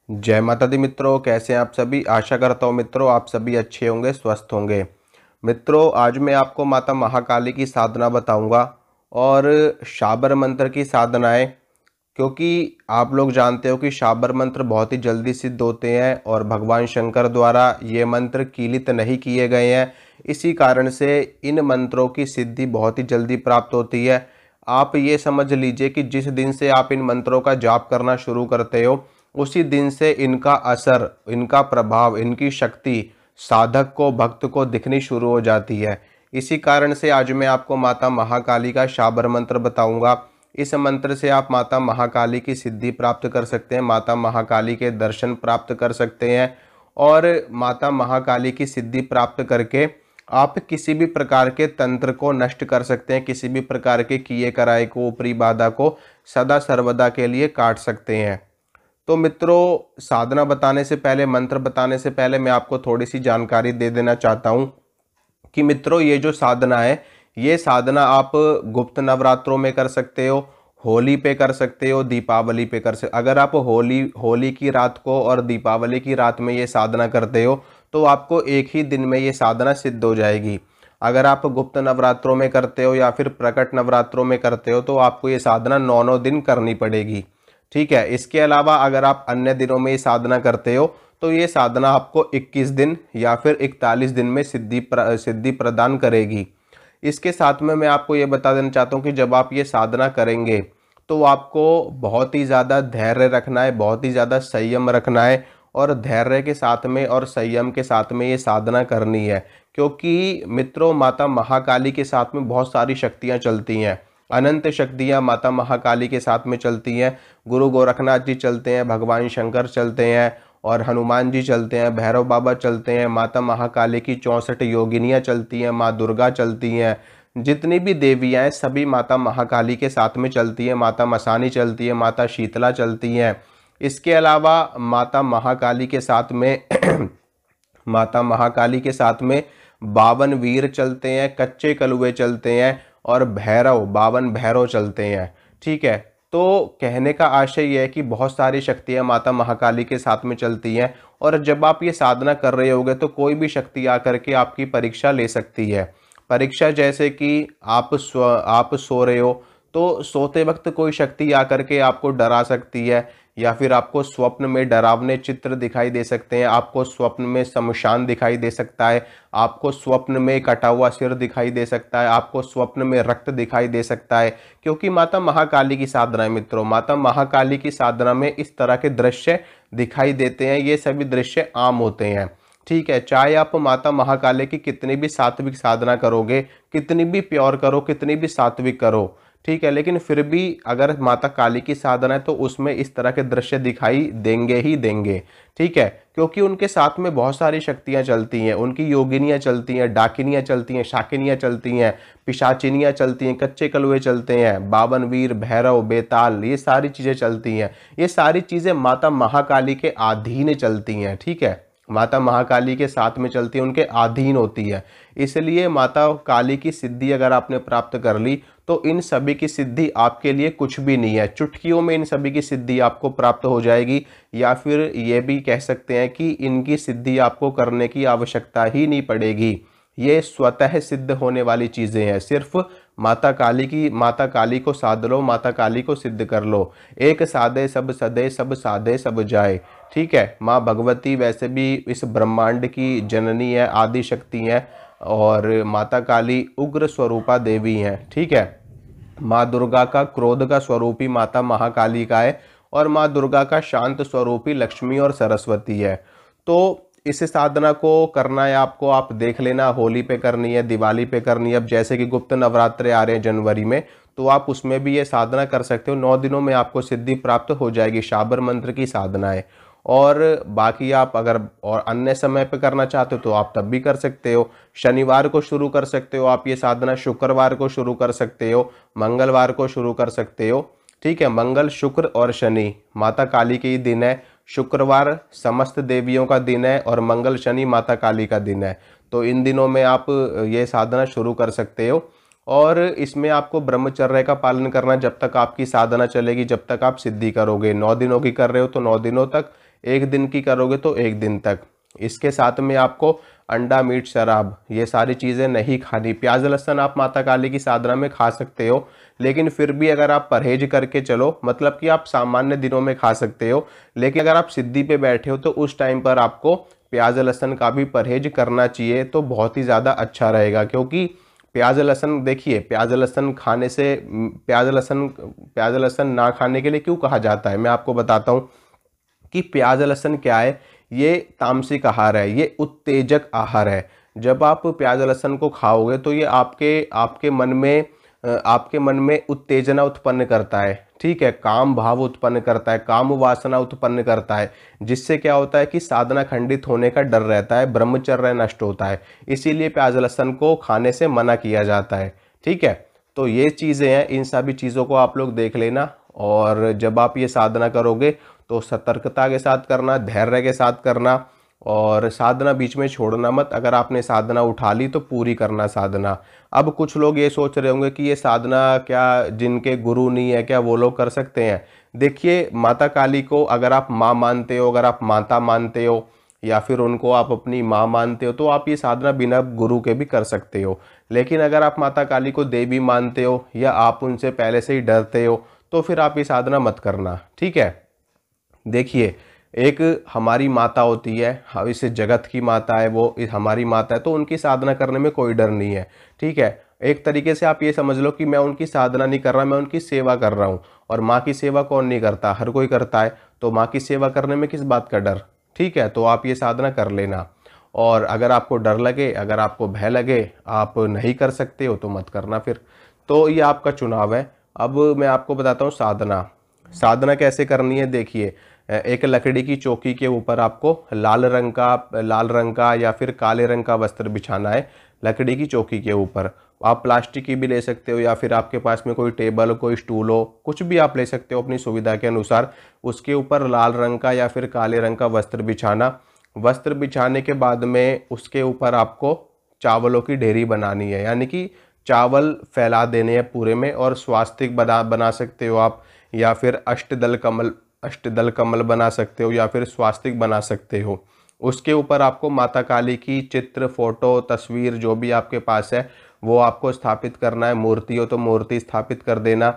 जय माता दी मित्रों, कैसे हैं आप सभी। आशा करता हूँ मित्रों आप सभी अच्छे होंगे, स्वस्थ होंगे। मित्रों, आज मैं आपको माता महाकाली की साधना बताऊंगा और शाबर मंत्र की साधनाएं, क्योंकि आप लोग जानते हो कि शाबर मंत्र बहुत ही जल्दी सिद्ध होते हैं और भगवान शंकर द्वारा ये मंत्र कीलित नहीं किए गए हैं। इसी कारण से इन मंत्रों की सिद्धि बहुत ही जल्दी प्राप्त होती है। आप ये समझ लीजिए कि जिस दिन से आप इन मंत्रों का जाप करना शुरू करते हो, उसी दिन से इनका असर, इनका प्रभाव, इनकी शक्ति साधक को, भक्त को दिखनी शुरू हो जाती है। इसी कारण से आज मैं आपको माता महाकाली का शाबर मंत्र बताऊंगा। इस मंत्र से आप माता महाकाली की सिद्धि प्राप्त कर सकते हैं, माता महाकाली के दर्शन प्राप्त कर सकते हैं और माता महाकाली की सिद्धि प्राप्त करके आप किसी भी प्रकार के तंत्र को नष्ट कर सकते हैं, किसी भी प्रकार के किए कराए को, ऊपरी बाधा को सदा सर्वदा के लिए काट सकते हैं। तो मित्रों, साधना बताने से पहले, मंत्र बताने से पहले मैं आपको थोड़ी सी जानकारी दे देना चाहता हूँ कि मित्रों, ये जो साधना है, ये साधना आप गुप्त नवरात्रों में कर सकते हो, होली पे कर सकते हो, दीपावली पे कर सकते। अगर आप होली की रात को और दीपावली की रात में ये साधना करते हो तो आपको एक ही दिन में ये साधना सिद्ध हो जाएगी। अगर आप गुप्त नवरात्रों में करते हो या फिर प्रकट नवरात्रों में करते हो तो आपको ये साधना 9 दिन करनी पड़ेगी। ठीक है। इसके अलावा अगर आप अन्य दिनों में ये साधना करते हो तो ये साधना आपको 21 दिन या फिर 41 दिन में सिद्धि प्रदान करेगी। इसके साथ में मैं आपको ये बता देना चाहता हूँ कि जब आप ये साधना करेंगे तो आपको बहुत ही ज़्यादा धैर्य रखना है, बहुत ही ज़्यादा संयम रखना है और धैर्य के साथ में और संयम के साथ में ये साधना करनी है। क्योंकि मित्रों, माता महाकाली के साथ में बहुत सारी शक्तियाँ चलती हैं, अनंत शक्तियाँ माता महाकाली के साथ में चलती हैं। गुरु गोरखनाथ जी चलते हैं, भगवान शंकर चलते हैं और हनुमान जी चलते हैं, भैरव बाबा चलते हैं, माता महाकाली की 64 योगिनियाँ चलती हैं, माँ दुर्गा चलती हैं, जितनी भी देवियाँ हैं सभी माता महाकाली के साथ में चलती हैं। माता मसानी चलती है, माता शीतला चलती हैं। इसके अलावा माता महाकाली के साथ में माता महाकाली के साथ में 52 वीर चलते हैं, कच्चे कलुए चलते हैं और 52 भैरव चलते हैं। ठीक है। तो कहने का आशय यह है कि बहुत सारी शक्तियाँ माता महाकाली के साथ में चलती हैं और जब आप ये साधना कर रहे होगे तो कोई भी शक्ति आकर के आपकी परीक्षा ले सकती है। परीक्षा जैसे कि आप सो रहे हो तो सोते वक्त कोई शक्ति आकर के आपको डरा सकती है, या फिर आपको स्वप्न में डरावने चित्र दिखाई दे सकते हैं, आपको स्वप्न में शमशान दिखाई दे सकता है, आपको स्वप्न में कटा हुआ सिर दिखाई दे सकता है, आपको स्वप्न में रक्त दिखाई दे सकता है। क्योंकि माता महाकाली की साधना है मित्रों, माता महाकाली की साधना में इस तरह के दृश्य दिखाई देते हैं। ये सभी दृश्य आम होते हैं। ठीक है। चाहे आप माता महाकाली की कितनी भी सात्विक साधना करोगे, कितनी भी प्योर करो, कितनी भी सात्विक करो, ठीक है, लेकिन फिर भी अगर माता काली की साधना है तो उसमें इस तरह के दृश्य दिखाई देंगे ही देंगे। ठीक है। क्योंकि उनके साथ में बहुत सारी शक्तियां चलती हैं, उनकी योगिनियां चलती हैं, डाकिनियां चलती हैं, शाकिनियां चलती हैं, पिशाचिनियां चलती हैं, कच्चे कलुए चलते हैं, 52 वीर, भैरव, बेताल, ये सारी चीजें चलती हैं। ये सारी चीजें माता महाकाली के अधीन चलती हैं। ठीक है। माता महाकाली के साथ में चलती है, उनके अधीन होती है। इसलिए माता काली की सिद्धि अगर आपने प्राप्त कर ली तो इन सभी की सिद्धि आपके लिए कुछ भी नहीं है। चुटकियों में इन सभी की सिद्धि आपको प्राप्त हो जाएगी, या फिर ये भी कह सकते हैं कि इनकी सिद्धि आपको करने की आवश्यकता ही नहीं पड़ेगी। ये स्वतः सिद्ध होने वाली चीज़ें हैं। सिर्फ माता काली को साध लो, माता काली को सिद्ध कर लो। एक साधे सब सदे, सब साधे सब जाए। ठीक है। माँ भगवती वैसे भी इस ब्रह्मांड की जननी है, आदि शक्ति है और माता काली उग्र स्वरूपा देवी हैं। ठीक है। माँ दुर्गा का क्रोध का स्वरूप ही माता महाकाली का है और माँ दुर्गा का शांत स्वरूप ही लक्ष्मी और सरस्वती है। तो इस साधना को करना है आपको, आप देख लेना, होली पे करनी है, दिवाली पे करनी है। अब जैसे कि गुप्त नवरात्रे आ रहे हैं जनवरी में, तो आप उसमें भी ये साधना कर सकते हो। 9 दिनों में आपको सिद्धि प्राप्त हो जाएगी। शाबर मंत्र की साधना है। और बाकी आप अगर और अन्य समय पे करना चाहते हो तो आप तब भी कर सकते हो। शनिवार को शुरू कर सकते हो आप ये साधना, शुक्रवार को शुरू कर सकते हो, मंगलवार को शुरू कर सकते हो। ठीक है। मंगल, शुक्र और शनि माता काली के ही दिन है। शुक्रवार समस्त देवियों का दिन है और मंगल शनि माता काली का दिन है। तो इन दिनों में आप ये साधना शुरू कर सकते हो और इसमें आपको ब्रह्मचर्य का पालन करना जब तक आपकी साधना चलेगी, जब तक आप सिद्धि करोगे। 9 दिनों की कर रहे हो तो 9 दिनों तक, 1 दिन की करोगे तो 1 दिन तक। इसके साथ में आपको अंडा, मीट, शराब ये सारी चीज़ें नहीं खानी। प्याज लहसुन आप माता काली की साधना में खा सकते हो, लेकिन फिर भी अगर आप परहेज करके चलो, मतलब कि आप सामान्य दिनों में खा सकते हो, लेकिन अगर आप सिद्धि पे बैठे हो तो उस टाइम पर आपको प्याज लहसुन का भी परहेज करना चाहिए, तो बहुत ही ज़्यादा अच्छा रहेगा। क्योंकि प्याज लहसुन देखिए, प्याज लहसुन खाने से प्याज लहसुन ना खाने के लिए क्यों कहा जाता है, मैं आपको बताता हूँ कि प्याज लहसुन क्या है। ये तामसिक आहार है, ये उत्तेजक आहार है। जब आप प्याज लहसुन को खाओगे तो ये आपके आपके मन में उत्तेजना उत्पन्न करता है, ठीक है, काम भाव उत्पन्न करता है, काम वासना उत्पन्न करता है, जिससे क्या होता है कि साधना खंडित होने का डर रहता है, ब्रह्मचर्य नष्ट होता है। इसीलिए प्याज लहसुन को खाने से मना किया जाता है, ठीक है। तो ये चीज़ें हैं, इन सभी चीज़ों को आप लोग देख लेना। और जब आप ये साधना करोगे तो सतर्कता के साथ करना, धैर्य के साथ करना, और साधना बीच में छोड़ना मत। अगर आपने साधना उठा ली तो पूरी करना साधना। अब कुछ लोग ये सोच रहे होंगे कि ये साधना क्या जिनके गुरु नहीं है क्या वो लोग कर सकते हैं। देखिए, माता काली को अगर आप माँ मानते हो, अगर आप माता मानते हो, या फिर उनको आप अपनी माँ मानते हो, तो आप ये साधना बिना गुरु के भी कर सकते हो। लेकिन अगर आप माता काली को देवी मानते हो या आप उनसे पहले से ही डरते हो, तो फिर आप ये साधना मत करना, ठीक है। देखिए, एक हमारी माता होती है, हाँ, इस जगत की माता है, वो हमारी माता है, तो उनकी साधना करने में कोई डर नहीं है, ठीक है। एक तरीके से आप ये समझ लो कि मैं उनकी साधना नहीं कर रहा, मैं उनकी सेवा कर रहा हूँ। और माँ की सेवा कौन नहीं करता, हर कोई करता है। तो माँ की सेवा करने में किस बात का डर, ठीक है। तो आप ये साधना कर लेना। और अगर आपको डर लगे, अगर आपको भय लगे, आप नहीं कर सकते हो तो मत करना फिर। तो ये आपका चुनाव है। अब मैं आपको बताता हूँ साधना। साधना कैसे करनी है, देखिए, एक लकड़ी की चौकी के ऊपर आपको लाल रंग का या फिर काले रंग का वस्त्र बिछाना है लकड़ी की चौकी के ऊपर। आप प्लास्टिक की भी ले सकते हो, या फिर आपके पास में कोई टेबल, कोई स्टूल हो, कुछ भी आप ले सकते हो अपनी सुविधा के अनुसार। उसके ऊपर लाल रंग का या फिर काले रंग का वस्त्र बिछाना। वस्त्र बिछाने के बाद में उसके ऊपर आपको चावलों की ढेरी बनानी है, यानी कि चावल फैला देने हैं पूरे में। और स्वास्तिक बना सकते हो आप, या फिर अष्टदल कमल बना सकते हो, या फिर स्वास्तिक बना सकते हो। उसके ऊपर आपको माता काली की चित्र, फोटो, तस्वीर जो भी आपके पास है वो आपको स्थापित करना है। मूर्ति हो तो मूर्ति स्थापित कर देना।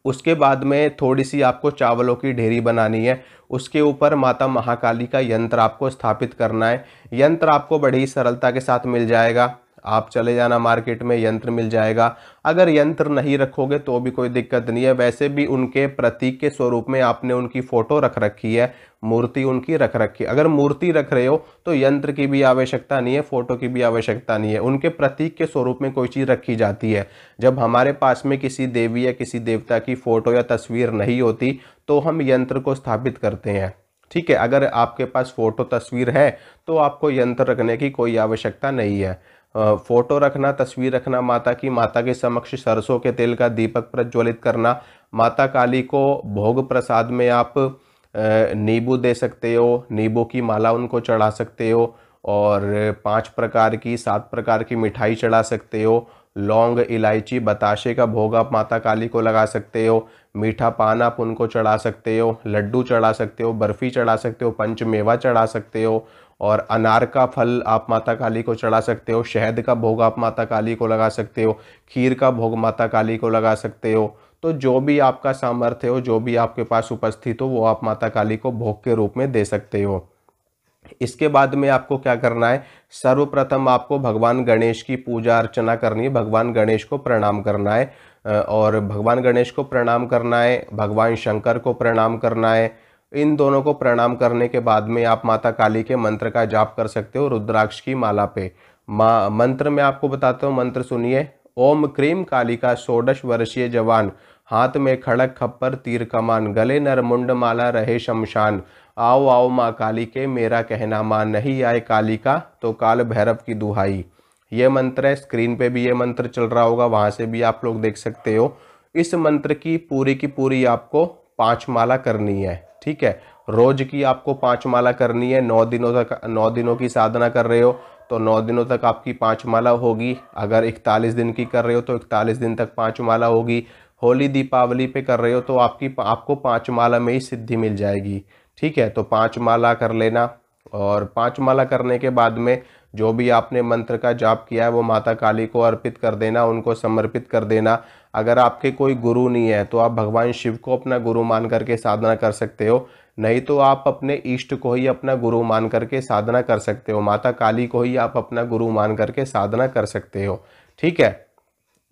उसके बाद में थोड़ी सी आपको चावलों की ढेरी बनानी है। उसके ऊपर माता महाकाली का यंत्र आपको स्थापित करना है। यंत्र आपको बड़ी सरलता के साथ मिल जाएगा, आप चले जाना मार्केट में, यंत्र मिल जाएगा। अगर यंत्र नहीं रखोगे तो भी कोई दिक्कत नहीं है। वैसे भी उनके प्रतीक के स्वरूप में आपने उनकी फोटो रख रखी है, मूर्ति उनकी रख रखी है। अगर मूर्ति रख रहे हो तो यंत्र की भी आवश्यकता नहीं है, फोटो की भी आवश्यकता नहीं है, उनके प्रतीक के स्वरूप में कोई चीज़ रखी जाती है। जब हमारे पास में किसी देवी या किसी देवता की फोटो या तस्वीर नहीं होती तो हम यंत्र को स्थापित करते हैं, ठीक है। अगर आपके पास फोटो तस्वीर है तो आपको यंत्र रखने की कोई आवश्यकता नहीं है। फोटो रखना, तस्वीर रखना माता की, माता के समक्ष सरसों के तेल का दीपक प्रज्वलित करना। माता काली को भोग प्रसाद में आप नींबू दे सकते हो, नींबू की माला उनको चढ़ा सकते हो, और 5 प्रकार की 7 प्रकार की मिठाई चढ़ा सकते हो। लौंग, इलायची, बताशे का भोग आप माता काली को लगा सकते हो। मीठा पान आप उनको चढ़ा सकते हो, लड्डू चढ़ा सकते हो, बर्फ़ी चढ़ा सकते हो, पंचमेवा चढ़ा सकते हो, और अनार का फल आप माता काली को चढ़ा सकते हो। शहद का भोग आप माता काली को लगा सकते हो। खीर का भोग माता काली को लगा सकते हो। तो जो भी आपका सामर्थ्य हो, जो भी आपके पास उपस्थित हो, वो आप माता काली को भोग के रूप में दे सकते हो। इसके बाद में आपको क्या करना है, सर्वप्रथम आपको भगवान गणेश की पूजा अर्चना करनी है, भगवान गणेश को प्रणाम करना है। और भगवान गणेश को प्रणाम करना है, भगवान शंकर को प्रणाम करना है। इन दोनों को प्रणाम करने के बाद में आप माता काली के मंत्र का जाप कर सकते हो रुद्राक्ष की माला पे। मंत्र में आपको बताता हूँ, मंत्र सुनिए। ओम क्रीम कालिका 16 वर्षीय जवान, हाथ में खड़क खप्पर तीर कमान, गले नरमुंड माला रहे शमशान। आओ आओ माँ काली के मेरा कहना मान, नहीं आए काली का तो काल भैरव की दुहाई। ये मंत्र है, स्क्रीन पे भी ये मंत्र चल रहा होगा, वहाँ से भी आप लोग देख सकते हो। इस मंत्र की पूरी आपको 5 माला करनी है, ठीक है। रोज की आपको 5 माला करनी है। 9 दिनों तक, 9 दिनों की साधना कर रहे हो तो 9 दिनों तक आपकी 5 माला होगी। अगर 41 दिन की कर रहे हो तो 41 दिन तक 5 माला होगी। होली दीपावली पे कर रहे हो तो आपको 5 माला में ही सिद्धि मिल जाएगी, ठीक है, तो 5 माला कर लेना और 5 माला करने के बाद में जो भी आपने मंत्र का जाप किया है वो माता काली को अर्पित कर देना, उनको समर्पित कर देना। अगर आपके कोई गुरु नहीं है तो आप भगवान शिव को अपना गुरु मान करके साधना कर सकते हो, नहीं तो आप अपने इष्ट को ही अपना गुरु मान करके साधना कर सकते हो, माता काली को ही आप अपना गुरु मान करके साधना कर सकते हो। ठीक है,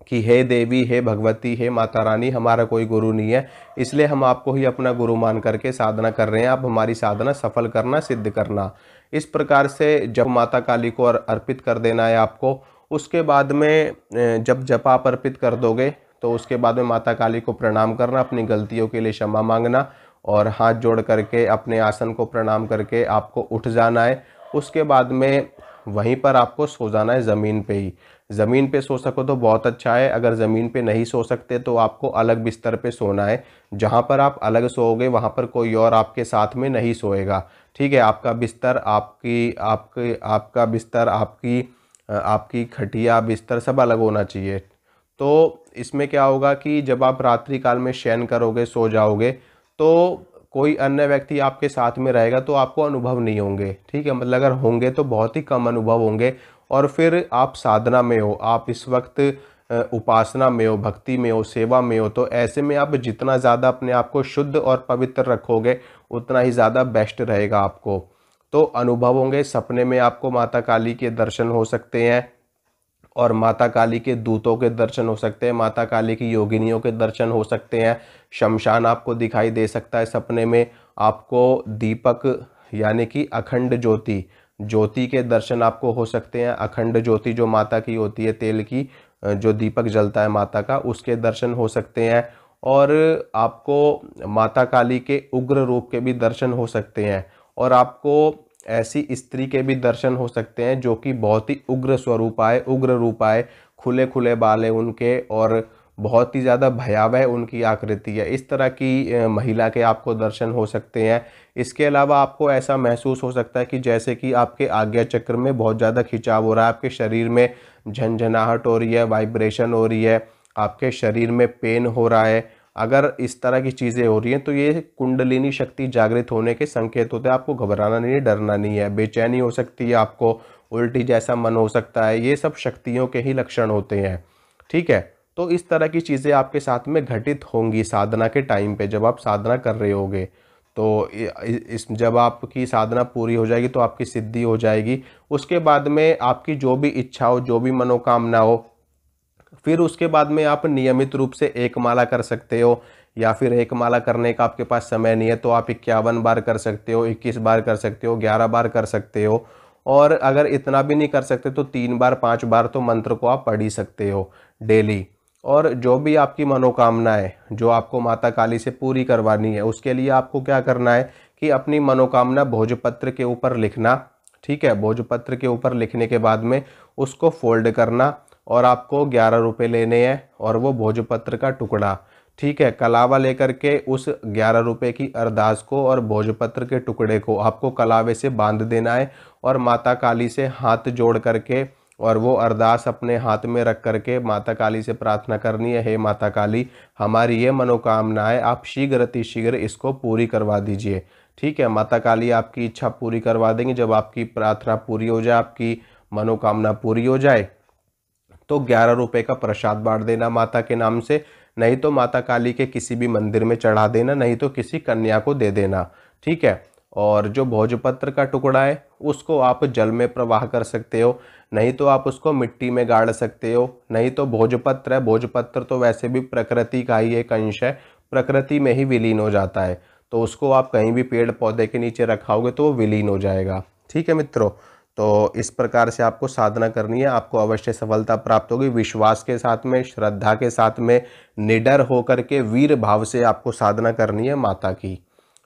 कि हे देवी, हे भगवती, हे माता रानी, हमारा कोई गुरु नहीं है, इसलिए हम आपको ही अपना गुरु मान करके साधना कर रहे हैं, आप हमारी साधना सफल करना, सिद्ध करना। इस प्रकार से जब माता काली को अर्पित कर देना है आपको। उसके बाद में जब जप आप अर्पित कर दोगे तो उसके बाद में माता काली को प्रणाम करना, अपनी गलतियों के लिए क्षमा मांगना और हाथ जोड़ करके अपने आसन को प्रणाम करके आपको उठ जाना है। उसके बाद में वहीं पर आपको सो जाना है, ज़मीन पे ही। ज़मीन पे सो सको तो बहुत अच्छा है, अगर ज़मीन पे नहीं सो सकते तो आपको अलग बिस्तर पे सोना है। जहाँ पर आप अलग सोओगे वहाँ पर कोई और आपके साथ में नहीं सोएगा। ठीक है, आपका बिस्तर, आपका बिस्तर, आपकी खटिया, बिस्तर सब अलग होना चाहिए। तो इसमें क्या होगा कि जब आप रात्रि काल में शयन करोगे, सो जाओगे, तो कोई अन्य व्यक्ति आपके साथ में रहेगा तो आपको अनुभव नहीं होंगे। ठीक है, मतलब अगर होंगे तो बहुत ही कम अनुभव होंगे। और फिर आप साधना में हो, आप इस वक्त उपासना में हो, भक्ति में हो, सेवा में हो, तो ऐसे में आप जितना ज़्यादा अपने आप को शुद्ध और पवित्र रखोगे उतना ही ज़्यादा बेस्ट रहेगा आपको। तो अनुभव होंगे, सपने में आपको माता काली के दर्शन हो सकते हैं और माता काली के दूतों के दर्शन हो सकते हैं, माता काली की योगिनियों के दर्शन हो सकते हैं। शमशान आपको दिखाई दे सकता है सपने में। आपको दीपक यानी कि अखंड ज्योति के दर्शन आपको हो सकते हैं। अखंड ज्योति जो माता की होती है, तेल की जो दीपक जलता है माता का, उसके दर्शन हो सकते हैं। और आपको माता काली के उग्र रूप के भी दर्शन हो सकते हैं और आपको ऐसी स्त्री के भी दर्शन हो सकते हैं जो कि बहुत ही उग्र रूप आए, खुले खुले बाल है उनके और बहुत ही ज़्यादा भयावह उनकी आकृति है। इस तरह की महिला के आपको दर्शन हो सकते हैं। इसके अलावा आपको ऐसा महसूस हो सकता है कि जैसे कि आपके आज्ञा चक्र में बहुत ज़्यादा खिंचाव हो रहा है, आपके शरीर में झंझनाहट हो रही है, वाइब्रेशन हो रही है, आपके शरीर में पेन हो रहा है। अगर इस तरह की चीज़ें हो रही हैं तो ये कुंडलिनी शक्ति जागृत होने के संकेत होते हैं। आपको घबराना नहीं है, डरना नहीं है। बेचैनी हो सकती है, आपको उल्टी जैसा मन हो सकता है, ये सब शक्तियों के ही लक्षण होते हैं। ठीक है, तो इस तरह की चीज़ें आपके साथ में घटित होंगी साधना के टाइम पे, जब आप साधना कर रहे होगे। तो जब आपकी साधना पूरी हो जाएगी तो आपकी सिद्धि हो जाएगी। उसके बाद में आपकी जो भी इच्छा हो, जो भी मनोकामना हो, फिर उसके बाद में आप नियमित रूप से एक माला कर सकते हो, या फिर एक माला करने का आपके पास समय नहीं है तो आप 51 बार कर सकते हो, 21 बार कर सकते हो, 11 बार कर सकते हो। और अगर इतना भी नहीं कर सकते तो 3 बार 5 बार तो मंत्र को आप पढ़ ही सकते हो डेली। और जो भी आपकी मनोकामना है जो आपको माता काली से पूरी करवानी है, उसके लिए आपको क्या करना है कि अपनी मनोकामना भोजपत्र के ऊपर लिखना। ठीक है, भोजपत्र के ऊपर लिखने के बाद में उसको फोल्ड करना और आपको 11 रुपये लेने हैं और वो भोजपत्र का टुकड़ा, ठीक है, कलावा लेकर के उस 11 रुपये की अरदास को और भोजपत्र के टुकड़े को आपको कलावे से बांध देना है और माता काली से हाथ जोड़ करके और वो अरदास अपने हाथ में रख करके माता काली से प्रार्थना करनी है, हे माता काली, हमारी ये मनोकामना है, आप शीघ्र अतिशीघ्र इसको पूरी करवा दीजिए। ठीक है, माता काली आपकी इच्छा पूरी करवा देंगी। जब आपकी प्रार्थना पूरी हो जाए, आपकी मनोकामना पूरी हो जाए, तो 11 रुपये का प्रसाद बांट देना माता के नाम से, नहीं तो माता काली के किसी भी मंदिर में चढ़ा देना, नहीं तो किसी कन्या को दे देना। ठीक है, और जो भोजपत्र का टुकड़ा है उसको आप जल में प्रवाह कर सकते हो, नहीं तो आप उसको मिट्टी में गाड़ सकते हो। नहीं तो भोजपत्र है, भोजपत्र तो वैसे भी प्रकृति का ही एक अंश है, प्रकृति में ही विलीन हो जाता है, तो उसको आप कहीं भी पेड़ पौधे के नीचे रखाओगे तो वो विलीन हो जाएगा। ठीक है मित्रों, तो इस प्रकार से आपको साधना करनी है, आपको अवश्य सफलता प्राप्त होगी। विश्वास के साथ में, श्रद्धा के साथ में, निडर होकर के वीर भाव से आपको साधना करनी है माता की।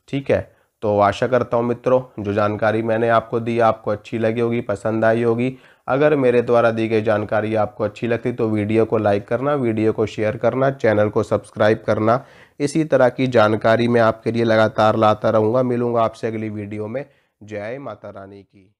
ठीक है, तो आशा करता हूँ मित्रों जो जानकारी मैंने आपको दी आपको अच्छी लगी होगी, पसंद आई होगी। अगर मेरे द्वारा दी गई जानकारी आपको अच्छी लगती तो वीडियो को लाइक करना, वीडियो को शेयर करना, चैनल को सब्सक्राइब करना। इसी तरह की जानकारी मैं आपके लिए लगातार लाता रहूँगा। मिलूँगा आपसे अगली वीडियो में। जय माता रानी की।